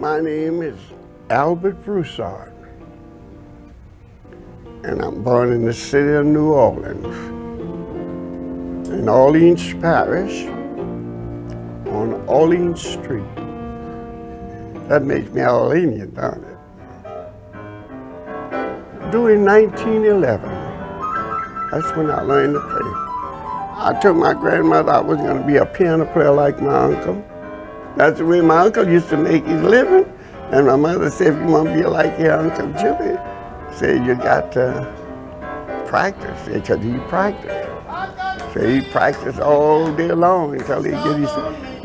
My name is Albert Broussard, and I'm born in the city of New Orleans, in Orleans Parish, on Orleans Street. That makes me Orleanian, don't it? During 1911, that's when I learned to play. I told my grandmother I was going to be a piano player like my uncle. That's the way my uncle used to make his living. And my mother said, if you want to be like your Uncle Jimmy, say you got to practice, because he practiced. So he practiced all day long until he get his,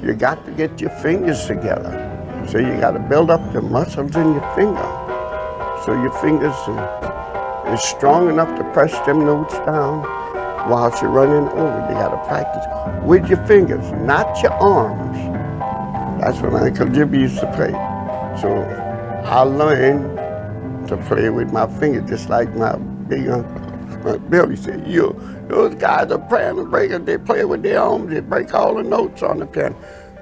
you got to get your fingers together. So you got to build up the muscles in your finger. So your fingers is strong enough to press them notes down while you're running over. You got to practice with your fingers, not your arms. That's what Uncle Jimmy used to play. So I learned to play with my fingers, just like my big uncle Billy said. Those guys are piano breakers, they play with their arms, they break all the notes on the piano.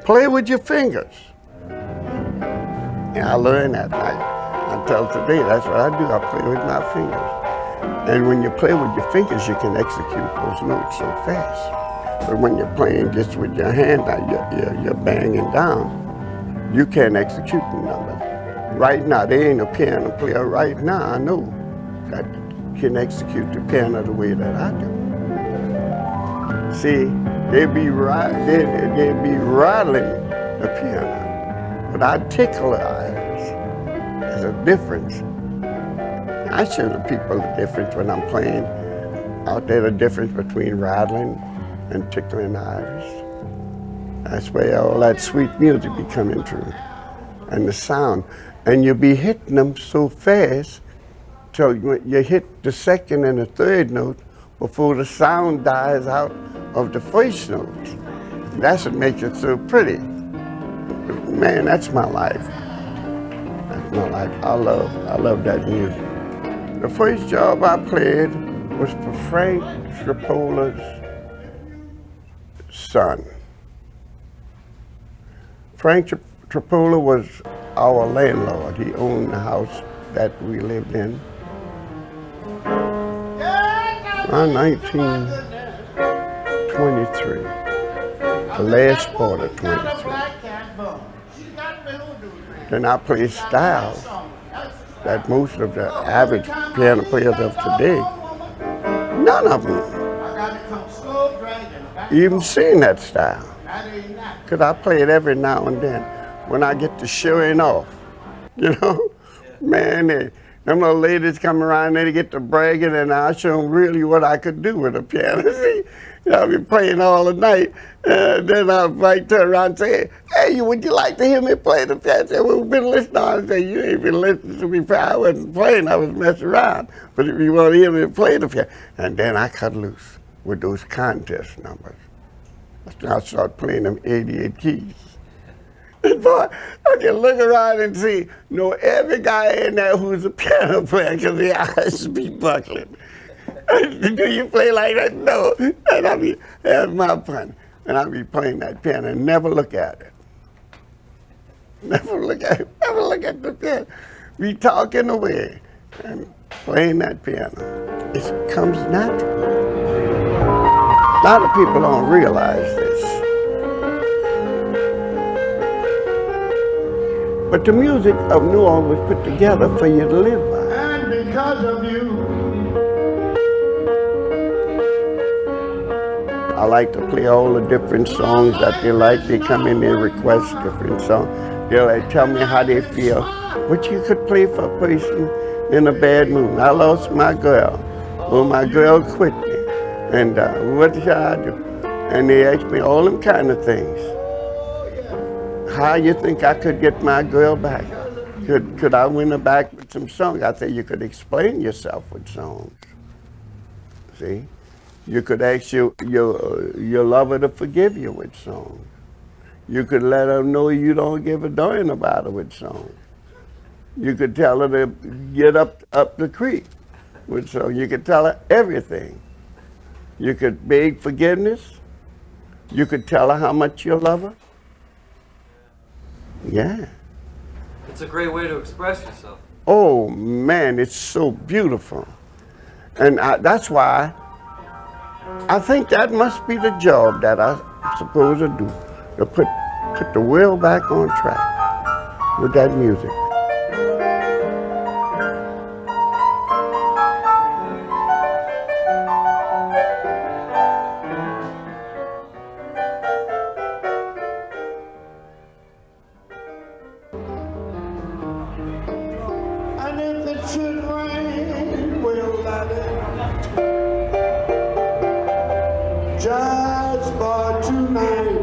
Play with your fingers. And I learned that until today. That's what I do, I play with my fingers. And when you play with your fingers, you can execute those notes so fast. But when you're playing just with your hand, you're banging down, you can't execute the numbers. Right now, there ain't a piano player right now I know that can execute the piano the way that I do. See, they be rattling the piano, but I tickle the iris. There's a difference. I show the people the difference when I'm playing out there, the difference between rattling and tickling the iris. That's where all that sweet music be coming through, and the sound. And you'll be hitting them so fast till you hit the second and the third note before the sound dies out of the first note. That's what makes it so pretty. Man, that's my life. That's my life. I love that music. The first job I played was for Frank Tripola's son. Frank Tripola was our landlord. He owned the house that we lived in. Around 1923, the last part of 23. Then I played styles that most of the average piano players of today, none of them even seen that style. Because I play it every now and then when I get to showing off, you know? Man, them little ladies come around and they get to bragging, and I show them really what I could do with a piano. See, I'll be playing all the night, then I might turn around and say, hey, would you like to hear me play the piano? I say, well, we've been listening. I say, you ain't been listening to me. I wasn't playing, I was messing around. But if you want to hear me play the piano, and then I cut loose with those contest numbers. I start playing them 88 keys. And boy, I can look around and see, know every guy in there who's a piano player, because their eyes be buckling. Do you play like that? No. And I be having my fun. And I be playing that piano and never look at it. Never look at it. Never look at the piano. Be talking away and playing that piano. It comes natural. A lot of people don't realize this. But the music of New Orleans was put together for you to live by. And because of you, I like to play all the different songs that they like. They come in, they request different songs. They'll tell me how they feel. But you could play for a person in a bad mood. I lost my girl, or my girl quit me. And what should I do? And they ask me all them kind of things. How you think I could get my girl back? Could I win her back with some songs? I say you could explain yourself with songs. See? You could ask your lover to forgive you with songs. You could let her know you don't give a darn about her with songs. You could tell her to get up the creek with songs. You could tell her everything. You could beg forgiveness. You could tell her how much you love her. Yeah. It's a great way to express yourself. Oh man, it's so beautiful. And that's why I think that must be the job that I'm supposed to do, to put the wheel back on track with that music. And if it should rain, we'll let it. Just for tonight,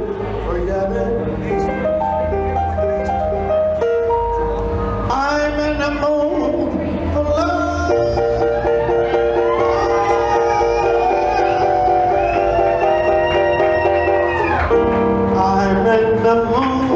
forget it. I'm in the mood for love. I'm in the mood.